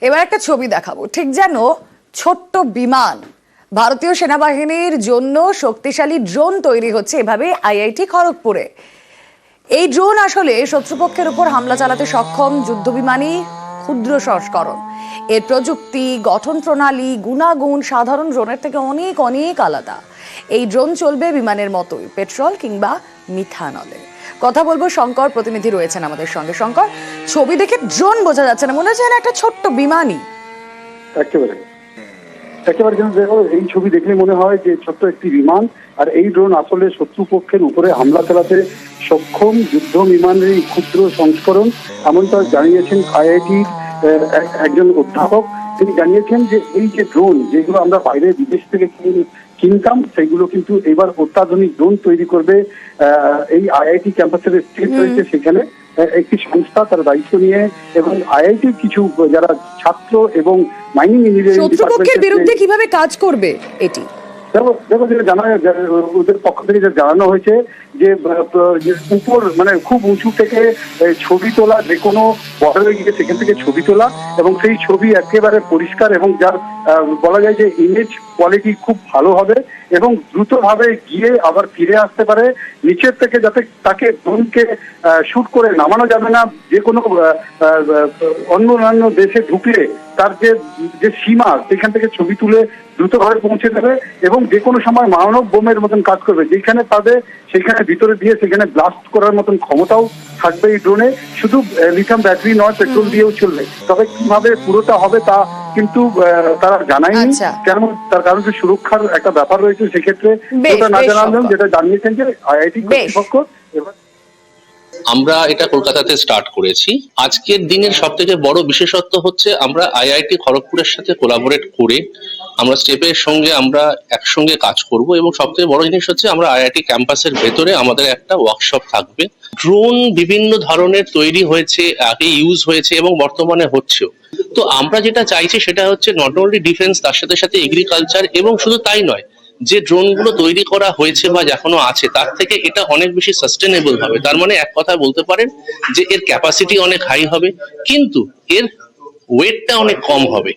এবার একটা ছবি দেখাবো, ঠিক যেন ছোট্ট বিমান। ভারতীয় সেনাবাহিনীর জন্য শক্তিশালী ড্রোন তৈরি হচ্ছে এভাবে আইআইটি খড়গপুরে। এই ড্রোন আসলে শত্রুপক্ষের উপর হামলা চালাতে সক্ষম যুদ্ধবিমানই ক্ষুদ্র সংস্করণ। এর প্রযুক্তি, গঠন প্রণালী, গুণাগুণ সাধারণ ড্রোনের থেকে অনেক অনেক আলাদা। এই ড্রোন চলবে বিমানের মতোই, পেট্রোল কিংবা মিথানলে। কথা বলবো, শঙ্কর প্রতিনিধি রয়েছেন আমাদের সঙ্গে। শঙ্কর, ছবি দেখে ড্রোন বোঝা যাচ্ছে না, মনে হচ্ছে একটা ছোট্ট বিমানই। একেবারে কিন্তু দেখো, এই ছবি দেখলে মনে হয় যে ছোট্ট একটি বিমান। আর এই ড্রোন আসলে শত্রুপক্ষের উপরে হামলা চালাতে সক্ষম যুদ্ধ বিমানের ক্ষুদ্র সংস্করণ, এমনটা জানিয়েছেন আইআইটির একজন অধ্যাপক। তিনি জানিয়েছেন যে এই যে ড্রোন, যেগুলো আমরা বাইরে বিদেশ থেকে কিনতাম, সেগুলো কিন্তু এবার অত্যাধুনিক ড্রোন তৈরি করবে এই আইআইটি ক্যাম্পাসের স্টেট রয়েছে সেখানে একটি সংস্থা তার দায়িত্ব নিয়ে, এবং আইআইটির কিছু যারা ছাত্র এবং মাইনিং ইঞ্জিনিয়ারিং শত্রুপক্ষের বিরুদ্ধে কিভাবে কাজ করবে এটি। দেখো যেটা জানা, ওদের পক্ষ থেকে যেটা জানানো হয়েছে যে উপর মানে খুব উঁচু থেকে ছবি তোলা, যে কোনো বর্ডারে গিয়ে সেখান থেকে ছবি তোলা, এবং সেই ছবি একেবারে পরিষ্কার এবং যার বলা যায় যে ইমেজ কোয়ালিটি খুব ভালো হবে, এবং দ্রুতভাবে গিয়ে আবার ফিরে আসতে পারে নিচের থেকে, যাতে তাকে ড্রোনকে শুট করে নামানো যাবে না। যে কোনো অন্যান্য দেশে ঢুকলে তার যে সীমা, সেখান থেকে ছবি তুলে দ্রুতভাবে পৌঁছে দেবে, এবং যে কোনো সময় মানব বোমের মতন কাজ করবে। যেখানে পাবে সেখানে ভিতরে দিয়ে সেখানে ব্লাস্ট করার মতন ক্ষমতাও থাকবে এই ড্রোনে। শুধু লিথিয়াম ব্যাটারি নয়, পেট্রোল দিয়েও চলবে। তবে কিভাবে পুরোটা হবে তা কিন্তু তারা জানায়নি, কেন তার কারণ যে সুরক্ষার একটা ব্যাপার রয়েছে। সেক্ষেত্রে ওটা না জানালেও যেটা জানিয়েছেন যে আইআইটি কর্তৃপক্ষ। আমরা এটা কলকাতাতে স্টার্ট করেছি। আজকের দিনের সব থেকে বড় বিশেষত্ব হচ্ছে আমরা আইআইটি খড়গপুরের সাথে কোলাবোরেট করে আমরা স্টেপের সঙ্গে আমরা একসঙ্গে কাজ করব, এবং সব থেকে বড় জিনিস হচ্ছে আমরা আইআইটি ক্যাম্পাসের ভেতরে আমাদের একটা ওয়ার্কশপ থাকবে। ড্রোন বিভিন্ন ধরনের তৈরি হয়েছে, আগে ইউজ হয়েছে এবং বর্তমানে হচ্ছেও। তো আমরা যেটা চাইছি সেটা হচ্ছে নট অনলি ডিফেন্স, তার সাথে সাথে এগ্রিকালচার, এবং শুধু তাই নয়, যে ড্রোনগুলো তৈরি করা হয়েছে বা এখনো আছে তার থেকে এটা অনেক বেশি সাস্টেনেবল হবে। তার মানে এক কথা বলতে পারেন যে এর ক্যাপাসিটি অনেক হাই হবে, কিন্তু এর ওয়েটটা অনেক কম হবে।